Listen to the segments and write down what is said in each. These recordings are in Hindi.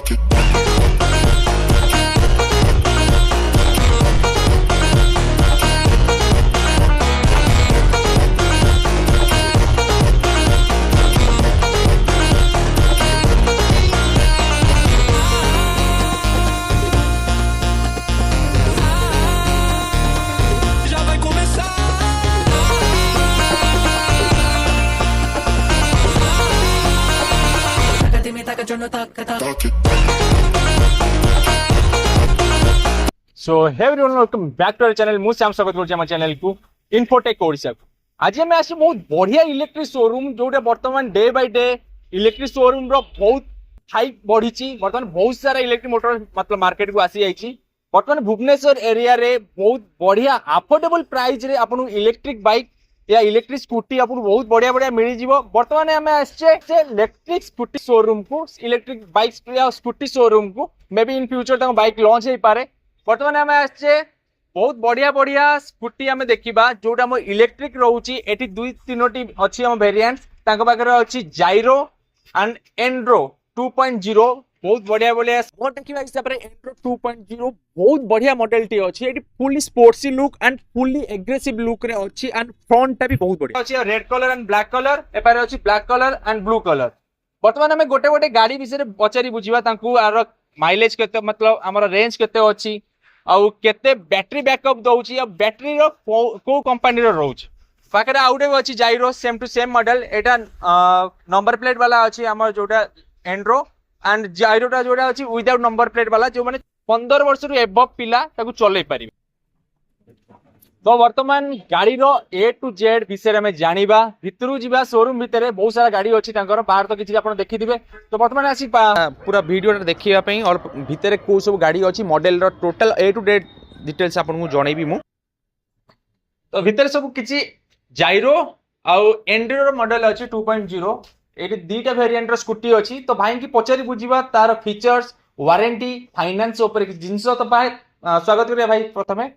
So hey everyone, welcome back to our channel. ମୁଁ ଶ୍ୟାମ ସ୍ୱାଗତ କରୁଛି ଆମ ଚ୍ୟାନେଲକୁ ଇନଫୋଟେକ୍ ଓଡ଼ିଶାକୁ। ଆଜି ଆମେ ଆସିଛୁ ବହୁତ ବଢିଆ ଇଲେକ୍ଟ୍ରିକ ଶୋରୁମ୍, ଯୋଉଟା ବର୍ତ୍ତମାନ day by day electric showroom ର ବହୁତ ହାଇପ୍ ବଢିଛି। ବର୍ତ୍ତମାନ ବହୁତ ସାରା ଇଲେକ୍ଟ୍ରିକ ମୋଟର मतलब ମାର୍କେଟକୁ ଆସି ଯାଇଛି। ବର୍ତ୍ତମାନ ଭୁବନେଶ୍ୱର ଏରିଆରେ ବହୁତ ବଢିଆ ଆଫୋର୍ଡେବଲ ପ୍ରାଇସରେ ଆପଣଙ୍କୁ ଇଲେକ୍ଟ୍ରିକ ବାଇକ୍ या इलेक्ट्रिक स्कूटी आपको बहुत बढ़िया बढ़िया मिल जीवो। बर्तमान आम आसे इलेक्ट्रिक स्कूटी शोरूम को, इलेक्ट्रिक बाइक या स्कूटी शोरूम को मे बी इन फ्यूचर तक बाइक लॉन्च हो पारे। बर्तमान आम आसे बहुत बढ़िया बढ़िया स्कूटी आम देखा जोटा आम इलेक्ट्रिक रोचे। एटी दुई तीनोटी अच्छी आम वेरिएंट्स तांको पाखरे अच्छी जाइरो एंड एंड्रो 2.0 बहुत बढ़िया बढ़िया देखा हिसाब से एंड्रो 2.0 बहुत बढ़िया मॉडल टी अच्छी। एटी fully sporty look and fully aggressive look रे अच्छी एंड फ्रंट टा भी बहुत बढ़िया अच्छी। Red colour and black colour एपारे अच्छी black colour and blue colour. वर्तमान हमें गोटे गोटे गाड़ी विषय पचारि बुझिबा तांकू आर माइलेज केते मतलब हमर रेंज केते अच्छी आउ केते बैटरी बैकअप दउची आ बैटरी रो को कंपनी रो रहउची। पाखरे आउटे अच्छी जाइरो सेम टू सेम मॉडल। एटा नंबर प्लेट वाला अच्छी हमर जोटा एंड्रो एंड जाइरोटा जोटा अच्छी विदाउट नंबर प्लेट वाला जो माने 15 वर्ष रु एबव पिला ताकू चलै पारिबे। तो वर्तमान गाड़ी रो ए टू जेड विषय में जानिबा भितरु जीवा शोरूम भितरे बहुत सारा गाड़ी अच्छी तांकर बाहर तो किछि आपण देखिथिबे। तो वर्तमान आसी पूरा वीडियो देखिबा पई और भितरे को सब गाड़ी अच्छी मॉडल रो total A to Z details आपण को जणैबी मु। तो भितरे सब किछि जाइरो आउ एंड्रो रो मॉडल अच्छी 2.0। एटी दीटा वेरिएंट रो स्कूटी अच्छी। तो भाई की पचारि बुझिबा तार फीचर्स वारंटी फाइनेंस ऊपर जिनस। तो भाई स्वागत करिया भाई प्रथमे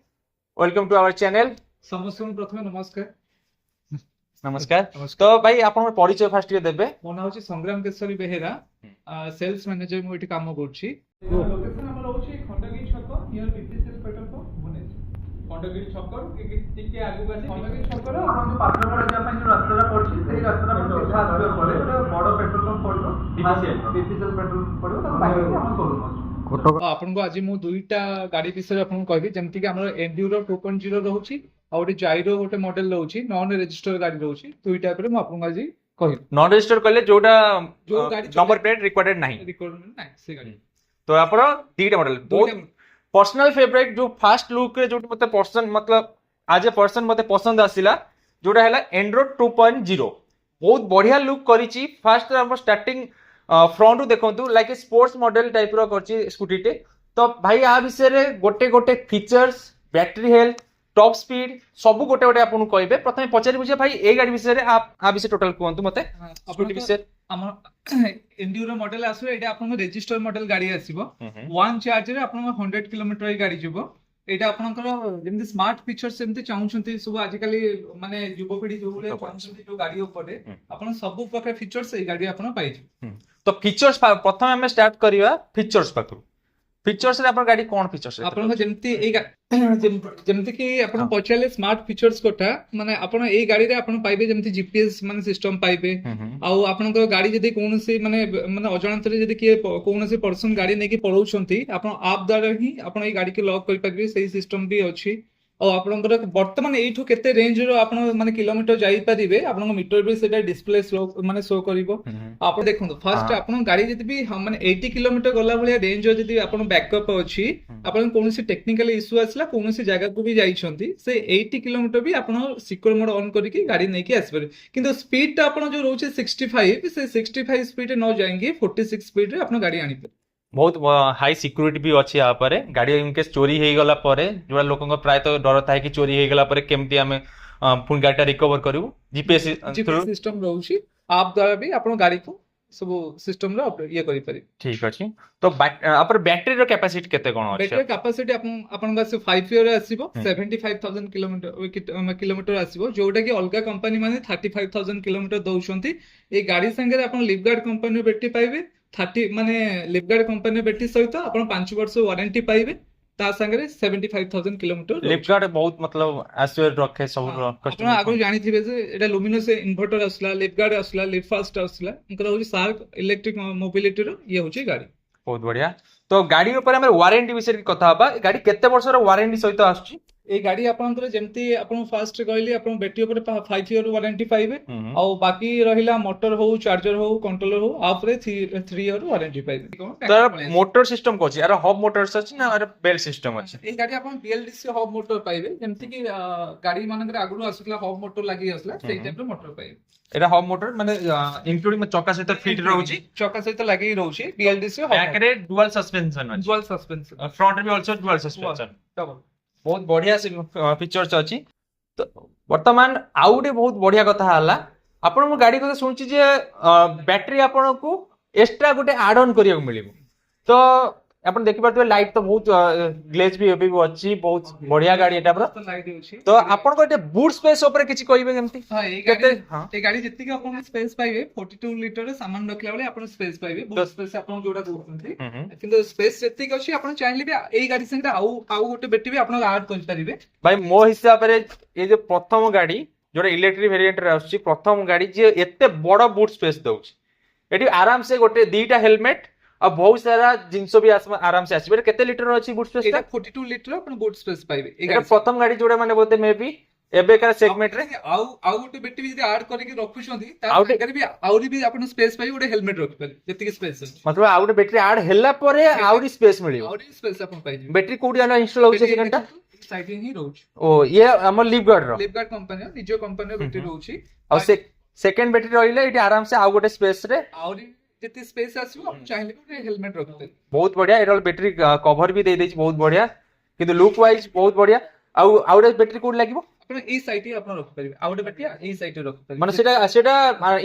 वेलकम टू आवर चैनल। समस्त प्रथमे नमस्कार। नमस्कार। तो भाई आपण परिचय फास्ट के देबे। मो नाम होची संग्राम केशरी बेहेरा, सेल्स मैनेजर मु एठी काम करछि। लोकेशन हमर होची खंडगिरी छक near BPCL petrol pump Bhubaneswar. Khandagiri छक टिके आगु आसी खंडगिरी छक रो आपण जो पात्रपड़ जा पई जो रास्ता पड़छि सेही रास्ता पर सीधा आसबे पड़े बड़ पेट्रोल पंप पड़ो बीपीसीएल पेट्रोल पड़ो त बाइक हम शोरूम अछि। आपन को आज मु दुईटा गाड़ी विषय आपन कहबी जेमति कि हमर एंड्यूरो 2.0 रहउछि और गोटे जाइरो गोटे मॉडल रहउछि नॉन रजिस्टर गाड़ी रहउछि। दुईटा पर मु आपन आज कहबी। नॉन रजिस्टर कहले जोटा जो गाड़ी नंबर प्लेट रिक्वायर्ड नाही से गाड़ी। तो आपण दीटा मॉडल बहुत पर्सनल फेवरेट जो फास्ट लुक रे जो मते पर्सन मतलब आज ए पर्सन मते पसंद आसिला जोटा हैला एंड्रो 2.0 बहुत बढ़िया लुक करिछि। फास्ट हम स्टार्टिंग फ्रंट देखंतु लाइक स्पोर्ट्स मॉडल टाइप रो करछि स्कूटी टे। तो भाई आ विषय रे गोटे गोटे features battery health top speed सब गोटे गोटे आपन कहबे। प्रथमे पचारि बुझे भाई ए गाड़ी विषय रे आप आ विषय टोटल कहंतु मते स्कूटी विषय। हमर एंड्यूरो मॉडल आसबे एटा आपन रजिस्टर मॉडल गाड़ी आसीबो। वन चार्ज रे आपन 100 किलोमीटर गाड़ी जिवो। एटा आपनकर जेमति स्मार्ट फीचर्स सेमति चाहउछंती सब आजिकली माने युवपीढ़ी जो बोले चाहउछंती जो गाड़ी ऊपर आपन सब प्रकार फीचर्स ए गाड़ी आपन पाइजो। तो फीचर्स प्रथमे हम स्टार्ट करिवा फीचर्स पाखरु। फीचर्स रे आपन गाड़ी कोन फीचर्स आपन जेमति ए जेमति कि आपन पछाले स्मार्ट फीचर्स कोठा माने आपन ए गाड़ी रे आपन पाइबे जेमति जीपीएस माने सिस्टम पाइबे। आउ आपन को गाड़ी जदी कोनसी माने माने अजाणतरे जदी कि कोनसी पर्सन गाड़ी नेकी पळौछंती आपन आप द्वारा ही आपन ए गाड़ी के लॉक करि पाबे। सही सिस्टम भी अछि। और आपनकर वर्तमान एठो केते रेंज रो आपन माने किलोमीटर जाई परिबे आपन मीटर भी सेटा डिस्प्ले शो माने शो करिवो। आपन देखंतु फर्स्ट आपन गाड़ी जति भी हम माने 80 किलोमीटर गला भलिया रेंज जति आपन बैकअप अछि आपन कोनसी टेक्निकल इशू आसला कोनसी जगह को भी जाइछंती से 80 किलोमीटर भी आपन सिक्योर मोड ऑन करिकि गाड़ी नेकी आसबे। किंतु स्पीड ता आपन जो रहउचे 65 से 65 स्पीड न जाएंगे 46 स्पीड रे आपन गाड़ी आनी पे। बहुत हाई सिक्योरिटी भी अच्छी यहाँ पर गाड़ी इनकेस चोरी हो गला पर जो लोगों प्राय तो डर था कि चोरी हो गला पर केमती आमे पुन गाड़ी रिकवर करू जीपीएस सिस्टम रहउची आप द्वारा भी आपण गाड़ी को सब सिस्टम रो ये करि पारि। ठीक अछि। तो अपन बैटरी रो कैपेसिटी केते कोन अछि? बैटरी कैपेसिटी अपन का 5 ईयर आसीबो 75000 किलोमीटर आसीबो जोटा कि अलगा कंपनी माने 35000 किलोमीटर दउछंती। ए गाड़ी संगे अपन लिफगार्ड कंपनी बैटरी पाइबे 30 ମାନେ ଲିଫ୍ଟଗାର୍ଡ କମ୍ପାନୀ ବ୍ୟାଟେରୀ ସହିତ ଆପଣ 5 ବର୍ଷ ୱାରେଣ୍ଟି ପାଇବେ ତା ସାଙ୍ଗରେ 75,000 କିଲୋମିଟର लिफ्ट गार्ड बहुत मतलब एश्योर रखे सब ଆପଣ कस्टमर ଆଗରୁ ଜାଣିଥିବେ ଯେ ଏଇଟା ଲୁମିନସ୍ ଇନଭର୍ଟର ଆସିଲା ଲିଫ୍ଟଗାର୍ଡ ଆସିଲା ଲିଫାଷ୍ଟ ଆସିଲା ଏଙ୍କର ହଉଛି ସାର୍କ ଇଲେକ୍ଟ୍ରିକ ମୋବିଲିଟିର ଇଏ ହଉଛି ଗାଡି बहुत बढ़िया तो गाड़ी ऊपर हम वारंटी विषय कथा हबा गाड़ी केते वर्ष ର वारंटी सहित आछी ଏଇ ଗାଡି ଆପଣଙ୍କର ଯେମିତି ଆପଣ ଫାଷ୍ଟ କହିଲି ଆପଣ ବ୍ୟାଟେରୀ ଉପରେ 5 ଇୟର ୱାରେଣ୍ଟି ପାଇବେ ଆଉ ବାକି ରହିଲା ମୋଟର ହଉ ଚାର୍ଜର ହଉ କଣ୍ଟ୍ରୋଲର ହଉ ଆ ଉପରେ 3 ଇୟର ୱାରେଣ୍ଟି ପାଇବେ तर मोटर सिस्टम कोची यार हब मोटर्स अछि ना यार बेल्ट सिस्टम अछि এই গাড়ি ଆପଣ BLDC ହବ ମୋଟର ପାଇବେ ଯେମିତି କି ଗାଡି ମାନଙ୍କରେ ଆଗରୁ ଆସୁଥିଲା ହବ ମୋଟର ଲାଗି ଆସୁଥିଲା ସେଇ ଟାଇପର ମୋଟର ପାଇବେ एरा हब मोटर माने इंक्लूडिंग चक्का सहित फिट रहउची ଚକା ସହିତ ଲାଗି ରହୁଛି BLDC बैक रे डुअल सस्पेंशन अछि ଡୁଆଲ ସସ୍ପେନ୍ସନ फ्रंट रे आल्सो डुअल सस्पेंशन ଡବଲ बहुत बढ़िया से फीचर्स अछि तो वर्तमान आउ गोटे बहुत बढ़िया कथा हला आपण मो गाड़ी को सुनछि जे बैटरी आपण को एक्स्ट्रा गोटे ऐड ऑन करिया मिलिबो तो आपण देखि पारथि लाइट तो बहुत ग्लेज भी एबे भी अछि बहुत बढ़िया गाड़ी एटा पर ତ ଲାଇଟ୍ ଅଛି तो आपण को एटे बूट स्पेस ऊपर किछि कहबे केमति ହଁ ଏଇ କେତେ ଗାଡି ହଁ এই গাড়ি যেତିକି ଆପଣ ସ୍ପେସ୍ ପାଇବେ 42 ଲିଟର ସାମାନ ରଖିଲା ବେଳେ ଆପଣ ସ୍ପେସ୍ ପାଇବେ ବହୁତ ସ୍ପେସ୍ ଆପଣ ଯୋଉଟା କହୁଛନ୍ତି କିନ୍ତୁ ସ୍ପେସ୍ ଯେତିକି ଅଛି ଆପଣ ଚାହିଁଲେ ବି ଏଇ ଗାଡି ସାଙ୍ଗରେ ଆଉ ଗୋଟେ ବ୍ୟାଟେରୀ ବି ଆପଣ ଆଡ୍ କରିପାରିବେ भाई मो हिसाब रे ये जो प्रथम गाड़ी जोटा इलेक्ट्रिक वेरिएंट रे आछी प्रथम गाड़ी जे एते बड़ बूट स्पेस दउची एटी आराम से गोटे दीटा हेलमेट और बहुत सारा जिंस भी आराम से आसीबे केते लीटर अछि बूट स्पेस এটা 42 ଲିଟର ଆପଣ ବୁଟ୍ ସ୍ପେସ୍ ପାଇବେ ଏଇ एटा ଗାଡି प्रथम गाड़ी जोड़ा माने बोलते मे बी एबे का सेगमेंट रे ଆଉ ଗୋଟେ ବ୍ୟାଟେରୀ ବି ଯଦି ଆଡ୍ କରିକି ରଖୁଛନ୍ତି ତା ଆଉ ଗୋଟେ- ସାଙ୍ଗରେ ବି ଆହୁରି ବି ଆପଣ ସ୍ପେସ୍ ପାଇବେ ଗୋଟେ ହେଲମେଟ ରଖିପାରିବେ ଯେତିକି ସ୍ପେସ୍ ଅଛି मतलब आ गोटे बैटरी ऐड हैला परे आउरी स्पेस मिलिबो ଆହୁରି ସ୍ପେସ୍ ଆପଣ ପାଇଯିବେ बैटरी कोडी आना इंस्टॉल होउछे सेकंड टा ସାଇଡ୍ ହିଁ ରହୁଛି ओ ये हमर लिव गार्ड रो ଲିଫ୍ଟଗାର୍ଡ କମ୍ପାନୀର ନିଜ କମ୍ପାନୀର ବ୍ୟାଟେରୀ ରହୁଛି और सेकंड बैटरी रहिले एटी आराम से आ गोटे स्पेस रे ଆହୁରି ଯେତେ ସ୍ପେସ୍ ଆସିବ ଆପଣ ଚାହିଁଲେ ବି ଗୋଟେ ହେଲମେଟ ରଖିପାରିବେ बहुत बढ़िया एटा बैटरी कवर भी दे देछि बहुत बढ़िया किंतु लुक वाइज बहुत बढ़िया आउडे बैटरी कोड लागिबो ଆପଣ ଏଇ ସାଇଡ୍ ହିଁ ଆପଣ ରଖିପାରିବେ ଆଉ ଗୋଟେ ବ୍ୟାଟେରୀ ଏଇ ସାଇଡ୍ ରେ ରଖିପାରିବେ माने सेटा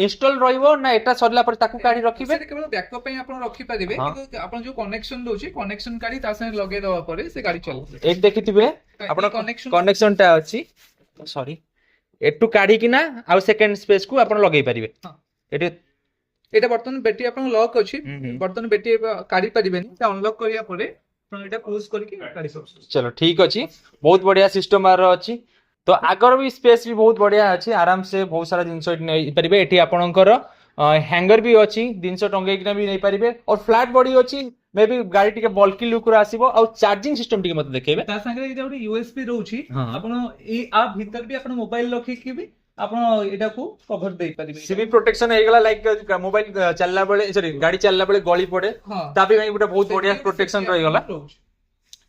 इंस्टॉल रहइबो ना एटा सरला पर ताकू काढी रखिबे ସେଟା କେବଳ ବ୍ୟାକଅପ୍ ପାଇଁ ଆପଣ ରଖିପାରିବେ ହଁ। କିନ୍ତୁ ଆପଣ ଯୋଉ କନେକ୍ସନ ଦଉଛି କନେକ୍ସନ କାଢି ତା ସାଙ୍ଗେ ଲଗେଇ ଦେବା ପରେ ସେ ଗାଡି ଚାଲିବ एक देखिथिबे आपण connection- कनेक्शन टा अछि सॉरी एटू काढी कि ना आ सेकंड स्पेस को आपण लगेई परिबे ହଁ। एटे এটা ବର୍ତ୍ତମାନ ବ୍ୟାଟେରୀ ଆପଣ ଲକ୍ ଅଛି ହୁଁ, ହୁଁ। ବର୍ତ୍ତମାନ ବ୍ୟାଟେରୀ କାଢି ପାରିବେନି ସେ ଅନଲକ୍ କରିବା ପରେ ଆପଣ ଏଟା କ୍ଲୋଜ କରିକି କାଢି ପାରୁଛନ୍ତି चलो ठीक अछि बहुत बढ़िया सिस्टम आर अछि तो आगर भी स्पेस भी बहुत बढ़िया अछि आराम से बहुत सारा जिंस नै परिबे एठी आपणकर हैंगर भी अछि जिंस टंगै किना भी नै परिबे और फ्लैट बॉडी अछि मे बी गाड़ी टिके बल्की लुक रो आसीबो और चार्जिंग सिस्टम टिके मते देखेबे ତା साଙ୍ଗରେ ଏଇଟା ଗୋଟେ ୟୁଏସबी ରହୁଛି ହଁ। ଆପଣ ଏଇ ଆ ଭିତରେ ବି ଆପଣ ମୋବାଇଲ ରଖିକି ବି ଆପଣ ଏଟାକୁ କଭର ଦେଇ ପାରିବେ सीबी प्रोटेक्शन हे गेला लाइक मोबाइल चलला बेले सॉरी गाड़ी चलला बेले गली पड़े ହଁ ता भी गोटे बहुत बढ़िया प्रोटेक्शन रही गला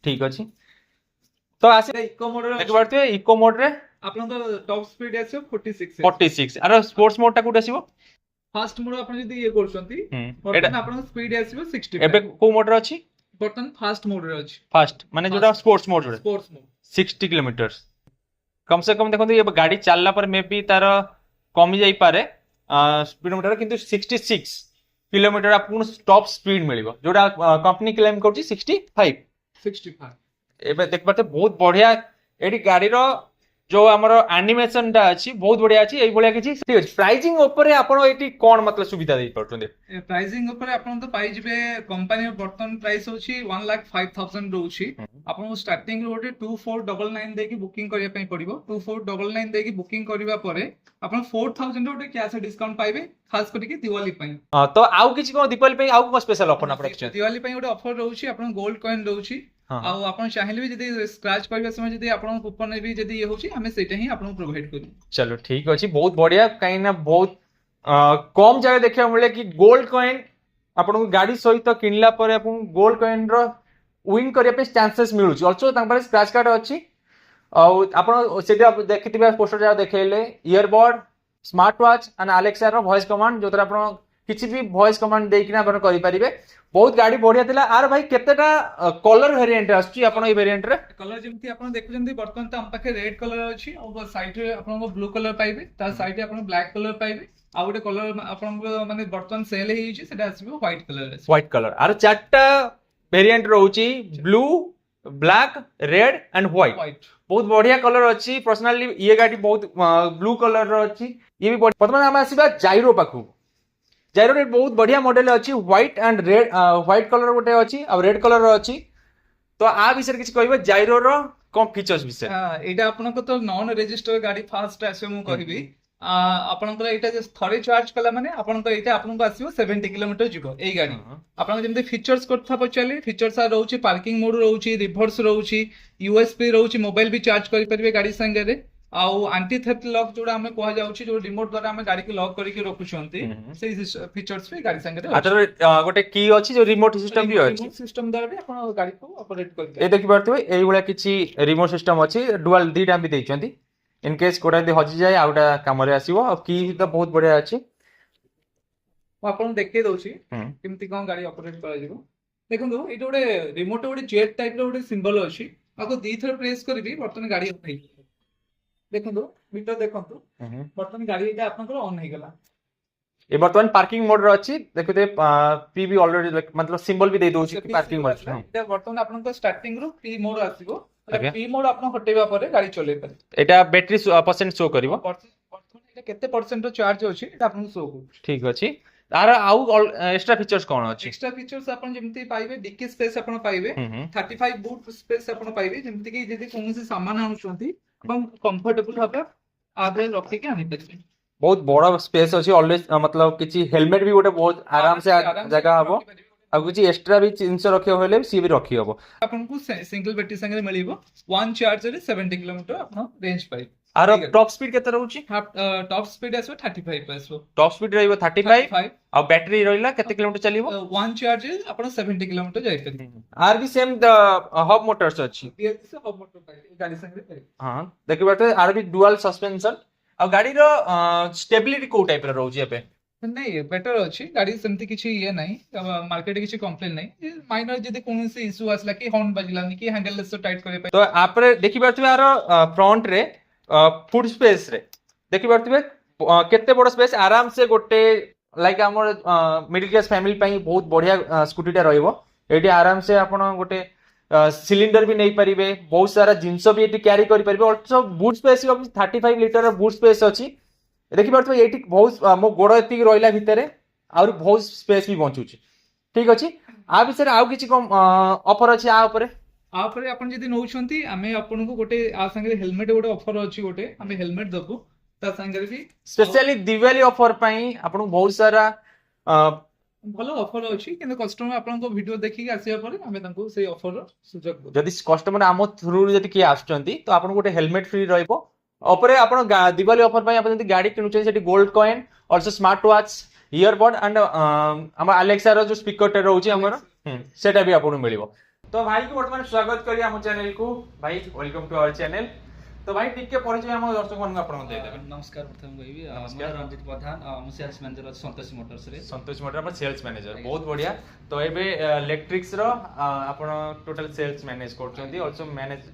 ठीक अछि तो आसे ଇକୋ ମୋଡ एक बार तो इको मोड रे ଆପଣଙ୍କର ଟପ୍ ସ୍ପିଡ୍ ଆସିବ 46 46 आरो स्पोर्ट्स मोड टा कोड आसीबो ଫାଷ୍ଟ ମୋଡ ଆପଣ ଯଦି ଇଏ କରୁଛନ୍ତି एटा ବର୍ତ୍ତମାନ ଆପଣଙ୍କ ସ୍ପିଡ୍ ଆସିବ 60 एबे को मोड रे अछि ବର୍ତ୍ତମାନ ଫାଷ୍ଟ ମୋଡ ରେ ଅଛି फास्ट माने जोटा स्पोर्ट्स मोड रे ସ୍ପୋର୍ट्स ମୋଡ 60 किलोमीटर कम से कम देखो ये गाड़ी चलला पर मे बी तार कमी जाई पारे स्पीडोमीटर किंतु 66 किलोमीटर आपन टॉप स्पीड मिलिबो जोटा कंपनी क्लेम करछि 65 65 एबे देख पाते बहुत बढ़िया एडी गाड़ी रो जो हमर एनिमेशन टा अछि बहुत बढ़िया अछि एई भलिया किछि ठीक अछि प्राइसिंग ऊपर आपण एटी कोन मतलब सुविधा देई पड़छन ପ୍ରାଇସିଂ ଉପରେ ଆପଣ ତ ପାଇଯିବେ କମ୍ପାନୀ ବର୍ତ୍ତମାନ ପ୍ରାଇସ୍ ହଉଛି 1,05,000 ରହୁଛି ଆପଣଙ୍କୁ ଷ୍ଟାର୍ଟିଂ ରୁ ଗୋଟେ 2499 ଦେଇକି ବୁକିଂ କରିବା ପାଇଁ ପଡିବ 2499 ଦେଇକି ବୁକିଂ କରିବା ପରେ ଆପଣ 4,000 ର ଗୋଟେ କ୍ୟାଶ ଡିସକାଉଣ୍ଟ ପାଇବେ ଖାସ କରିକି ଦିୱାଲି ପାଇଁ तो आउ किछि कोन दीपावली पे आउ कोन स्पेशल ऑफर ना रखछन ଦିୱାଲି ପାଇଁ ଗୋଟେ ଅଫର ରହୁଛି ଆପଣ ଗୋଲ୍ଡ କଏନ ରହୁଛି ହଁ। ଆଉ ଆପଣ ଚାହିଁଲେ ବି ଯଦି ସ୍କ୍ରାଚ୍ କରିବା ସମୟ ଯଦି ଆପଣଙ୍କ କୁପନ ବି ଯଦି ଇଏ ହଉଛି ଆମେ ସେଇଟା ହିଁ ଆପଣଙ୍କୁ ପ୍ରୋଭାଇଡ କରିବୁ चलो ठीक अछि बहुत बढ़िया काई ना बहुत कम जगह देखिया मिले कि गोल्ड कॉइन आपन गाड़ी सहित किनला पर आपन गोल्ड कॉइन रो विन करिया पे चांसेस मिलुची ऑल्सो तां पर स्क्रैच कार्ड अछि और आपन सेटा देखिथिबे पोस्टर जा देखेले earbud smart watch and Alexa रो वॉइस कमांड जोतर आपन किछि भी वॉइस कमांड देकिना आपन करि परिबे बहुत गाड़ी बढ़िया थिला आर भाई केतेटा कलर वेरिएंट आछि आपन ए वेरिएंट रे कलर जेमती आपण देखुଛନ୍ତି ବର୍ତ୍ତମାନ ତ ଆମ ପାଖେ ରେଡ୍ କଲର ଅଛି ଆଉ ସାଇଡ୍ ରେ ଆପଣଙ୍କ ବ୍ଲୁ କଲର ପାଇବେ ତା ସାଇଡ୍ ରେ ଆପଣ ବ୍ଲାକ୍ କଲର ପାଇବେ ଆଉ ଗୋଟେ କଲର ଆପଣଙ୍କ ମାନେ ବର୍ତ୍ତମାନ ସେଲ୍ ହେଇଛି ସେଟା ଆସିବ ହ୍ୱାଇଟ୍ କଲର ଆସିବ व्हाइट कलर आर चारटा वेरिएंट रहउची blue black red and white white बहुत बढ़िया कलर अच्छी पर्सनाली ये गाड़ी बहुत ब्लू कलर रो अच्छी ये भी वर्तमान हम आसीबा जाइरो पाखु जाइरो रे बहुत बढ़िया मॉडल अछि white and red white colour गोटे अछि आ रेड कलर अछि तो आ विषय किछ कहबो जाइरो रो कम फीचर्स विषय एटा आपनको तो नॉन रजिस्टर गाड़ी फास्ट आसे मु कहबी आपनकर एटा जे थरे चार्ज कला माने आपनकर एटा आपनको आसीबो 70 किलोमीटर जिवो एई गाड़ी आपन जेमते फीचर्स करथा पचाले फीचर्स आ रहउची पार्किंग मोड रहउची रिवर्स रहउची यूएसबी रहउची मोबाइल भी चार्ज करि परिबे गाड़ी संगे रे आउ एंटी थेफ्ट लॉक जोड़ा हमें कहा जाउची जो रिमोट द्वारा हमें गाड़ी के लॉक करके रखुछंती सेही फीचर्स भी गाड़ी संगे रे आतर गोटे की अछि जो रिमोट सिस्टम भी अछि सिस्टम द्वारा भी अपन गाड़ी को ऑपरेट करके ए देखि पारथु एई गुला किछि रिमोट सिस्टम अछि डुअल दीटा भी दैछंती इन केस कोडा दे हजि जाय आउटा काम रे आसीबो आ की तो बहुत बढ़िया अछि ମୁଁ ଆପଣଙ୍କୁ ଦେଖେଇ ଦଉଛି କେମିତି କଣ ଗାଡି ଅପରେଟ କରାଯିବ ଦେଖନ୍ତୁ ଏଇଟା ଗୋଟେ ରିମୋଟ ଗୋଟେ ଜେଟ୍ ଟାଇପ ର ଗୋଟେ ସିମ୍ବଲ ଅଛି ଆକୁ ଦି ଥର ପ୍ରେସ୍ କରିବି ବର୍ତ୍ତମାନ ଗାଡି ଅନ୍ ହେଇଯିବ ଦେଖନ୍ତୁ ମିଟର ଦେଖନ୍ତୁ ବର୍ତ୍ତମାନ ଗାଡି ଏଇଟା ଆପଣଙ୍କର ଅନ୍ ହେଇଗଲା ए वर्तमान पार्किंग मोड रे अछि देखते पी भी ऑलरेडी मतलब सिंबल भी दे दउछि कि पार्किंग मोड एटा वर्तमान आपनको स्टार्टिंग रो पी मोड आसीबो पी मोड आपण हटेबा परे गाड़ी चले पारे एटा बैटरी परसेंट शो करिवो वर्तमान एटा केते परसेंट रो चार्ज अछि एटा आपन शो करू ठीक अछि तार आउ एक्स्ट्रा फीचर्स कोन अछि एक्स्ट्रा फीचर्स आपण जेमति पाइबे डिक्की स्पेस आपण पाइबे 35 बूट स्पेस आपण पाइबे जेमति कि जदी कोनोसी सामान आनुछंती अपन कंफर्टेबल भाबे आगे रखि के आनि परबे बहुत बड़ा स्पेस अछि ऑलवेज मतलब किछि हेलमेट भी गोटे बहुत आराम से जगह हबो आ किछि एक्स्ट्रा भी जिंस रखियो होले सी भी रखि हबो आपन को सिंगल बैटरी संगे मिलिबो वन चार्ज रे 70 किलोमीटर आपन रेंज पाइ आर टॉप स्पीड केते रहउछि टॉप स्पीड आसो 35 आसो टॉप स्पीड रहइबो 35 आ बैटरी रहिला केते किलोमीटर चलिबो वन चार्ज आपन 70 किलोमीटर जाय परबे आर भी सेम द हब मोटर्स अछि ये से हब मोटर पाइ गाड़ी संगे हां देखिबाते आर भी डुअल सस्पेंशन आ गाड़ी रो स्टेबिलिटी को टाइप रे रहउछि एपे नहीं बेटर अछि गाड़ी सेमति किछि ये नहीं मार्केट किछि कंप्लेन नहीं माइनर जदी कोनोसी इशू आसला कि हॉर्न बजलानी कि हैंडल लेस टाइट करे तो आपरे देखि परथबे आरो फ्रंट रे फुट स्पेस रे देखि परथबे केते बड़ स्पेस आराम से गोटे लाइक हमर मिडिल क्लास फैमिली पई बहुत बढ़िया स्कूटीटा रहइबो एटी आराम से आपण गोटे सिलिंडर भी नहीं पारिबे बहुत सारा जिंस भी एटी कैरी करि पारिबे also boot space 35 litre boot space अछि देखि परथबे एटी बहुत मो गोड़ एति रहिला भितरे और बहुत स्पेस भी बचुची ठीक अछि आ विषय आउ किछि कम ऑफर अछि आ ऊपर आपरे आपण जदी नउछंती हमें आपन को गोटे आ संगे हेलमेट गोटे ऑफर अछि गोटे हमें हेलमेट दबु ता संगे भी स्पेशली दिवाली ऑफर पई आपण बहुत सारा भलो ऑफर अछि किने कस्टमर आपन को वीडियो देखि आसीया परे हमें तांको से ऑफर सुजोग जदी कस्टमर आम थ्रू जदी कि आछंती तो आपण गोटे हेलमेट फ्री रहइबो ऊपर आपण दिवाली ऑफर पई आपण जदी गाड़ी किनुछे सेठी gold coin also smart watch earbud and हम अलेक्सा रो जो स्पीकर टे रहउची हमर सेटा भी आपण मिलिबो तो भाई को वर्तमान स्वागत करी हम चैनल को भाई वेलकम टू आवर चैनल तो भाई टिके परिचय हम दर्शक मन आपण दे देबे नमस्कार प्रथम कहबी नमस्कार रंजित प्रधान हम सेल्स मैनेजर संतोष मोटर्स रे संतोष मोटर हम सेल्स मैनेजर बहुत बढ़िया तो एबे इलेक्ट्रिक्स रो आपण टोटल सेल्स मैनेज करछंती आल्सो मैनेज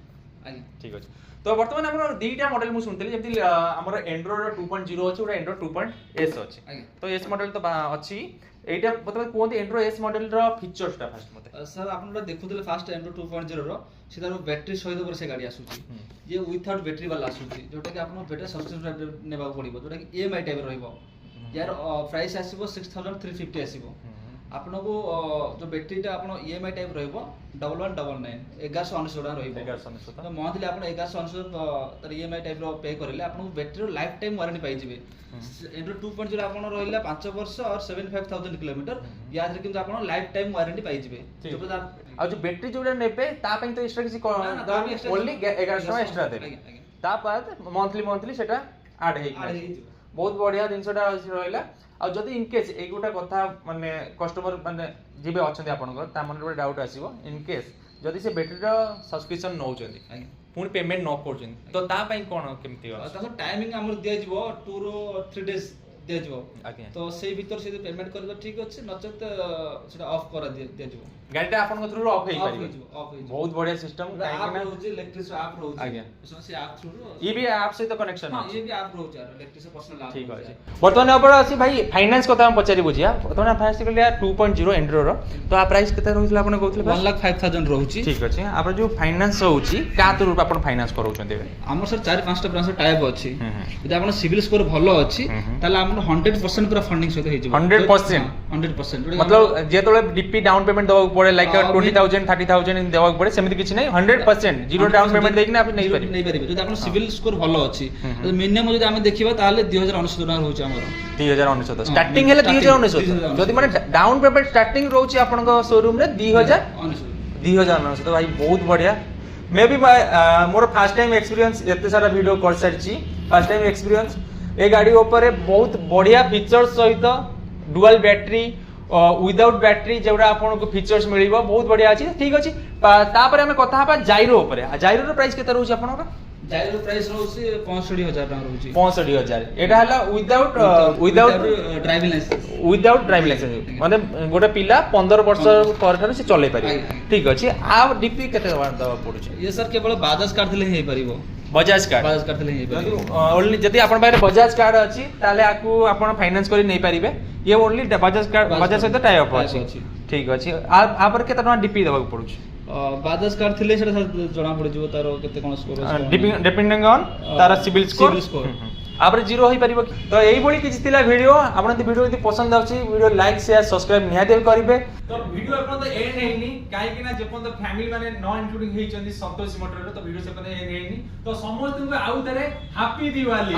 ठीक अछि तो वर्तमान हमर दीटा मॉडल मु सुनतली जेमति हमर एंड्रॉइड 2.0 अछि ओटा एंड्रॉइड 2.s अछि तो एस मॉडल तो अछि एटा मतलब कोन एंड्रॉइड एस मॉडल रो फीचर्स ता फर्स्ट मते सर आपन देखुतले फास्ट एंड्रॉइड 2.0 रो सीधा बैटरी सहित ऊपर से गाड़ी आसुची ये विथआउट बैटरी वाला आसुची जोटा कि आपन बैटरी सब्सक्रिप्शन नेबा पड़िबो जोटा कि ईएमआई टाइप रहइबो यार प्राइस आसीबो 6350 आसीबो आपन को जो बैटरीटा आपन ईएमआई टाइप रहइबो 1199 1199 टका रहइबो 1199 तो मंथली आपन 1199 तर ईएमआई टाइप रो पे करले आपन बैटरी रो लाइफ टाइम वारंटी पाइ जिवे एंड्रॉइड 2.0 आपन रहइला 5 वर्ष और 75000 किलोमीटर याद रे किंतु आपन लाइफ टाइम वारंटी पाइ जिवे जो आ जो बैटरी जोडा नेबे ता पई तो एक्स्ट्रा किसी ओनली 1100 एक्स्ट्रा देबे ता बाद मंथली सेटा ऐड हेइ बहुत बढ़िया जिनसटा रहइला आ जदी इन केस ए गोटा कथा माने कस्टमर माने जिबे अछंती आपनकर ता मन रे डाउट आसीबो इन केस जदी से बैटरी रो सब्सक्रिप्शन नउचंती पुनी पेमेंट न करचंती तो ता पई कोन केमती हो ता टाइमिंग हमर दिया जिवो 2 रो 3 डेज दिया जिवो आके तो सेही भीतर से पेमेंट करबो ठीक अछि नचत सेटा ऑफ करा दिया जिवो गाड़ीटा आपन थ्रू ऑफ हेइ पारिबो ऑफ हेइ बहुत बढ़िया सिस्टम आप रोज इलेक्ट्रिक आप रोज आगे उसमें से आप थ्रू ये भी ऐप से तो कनेक्शन हां ये भी आप रोज यार इलेक्ट्रिक से पर्सनल आप ठीक है वर्तमान ऊपर अछि भाई फाइनेंस कथा हम पचारि बुझिया वर्तमान फाइनेंस के लिए 2.0 एंड्रो रो तो आ प्राइस केते रहिसला आपन कहउतले 1,05,000 रहउची ठीक अछि आपन जो फाइनेंस होउची का तो रूप आपन फाइनेंस करूछन्ते हमर सर 4-5 टा ब्रांच टाइप अछि यदि आपन सिविल स्कोर भलो अछि ताले हमन आपन 100% पूरा फंडिंग सहित हेजिबो 100%? 100% मतलब जेतोले डीपी डाउन पेमेंट देबाक पड़े लाइक हाँ, 20000 30000 इन देबाक पड़े सेमिति किछि नै 100% जीरो डाउन पेमेंट देकिना आप नै पारि नहीं पारिबे जदि आपन सिविल स्कोर भलो अछि मिनिमम जदि आमे देखिबा ताले 2019 टका रहउछि हमर 2019 स्टार्टिंग हेले 2019 जदि माने डाउन पेमेंट स्टार्टिंग रहउछि आपनको शोरूम रे 2019 तो भाई बहुत बढ़िया मे भी मोर फर्स्ट टाइम एक्सपीरियंस एते सारा वीडियो कर सारची फर्स्ट टाइम एक्सपीरियंस ए गाड़ी ऊपर बहुत बढ़िया फीचर्स सहित डुअल बैटरी विदाउट बैटरी जेवडा आपनको फीचर्स मिलिबो बहुत बढ़िया अछि ठीक अछि तापर हमें कथा हबा जाइरो ऊपर जाइरो रो प्राइस केते रहउछि आपनको जाइरो प्राइस रहउछि 65000 टका रहउछि 65000 एटा हला without driving licence without driving licence माने गोटे पिला 15 वर्ष पर से चले पारे ठीक अछि आ डीपी केते दवा पड़ुछि ये सर केवल बाजाज कार्ड थिले हे परिबो बजाज कार्ड थिले हे परिबो ओनली जदि आपन पारे बजाज कार्ड अछि ताले आकू आपन फाइनेंस करि नै पारिबे ये ओनली बजाज कार्ड बजाज सहित टाई अप अछि ठीक अछि आ पर केते टका डीपी दवा पड़ुछि बाजाज कार्ड थिले सेटा सर जणा पड़ जिवो तारो केते कोन स्कोर डिपेंडिंग ऑन तारा सिविल स्कोर आपरे जीरो होई परिबो तो एई बोली किछि तिला वीडियो आपन ती वीडियो यदि पसंद आउछि वीडियो लाइक शेयर सब्सक्राइब निहाते करिवे तो वीडियो अपन तो एंड हेनी काहे कि ना जेपन तो फैमिली माने न इंक्लूडिंग हेइ चंदी संतोष मोटर तो वीडियो से पने एंड हेनी तो समस्त को आउ तरे हैप्पी दिवाली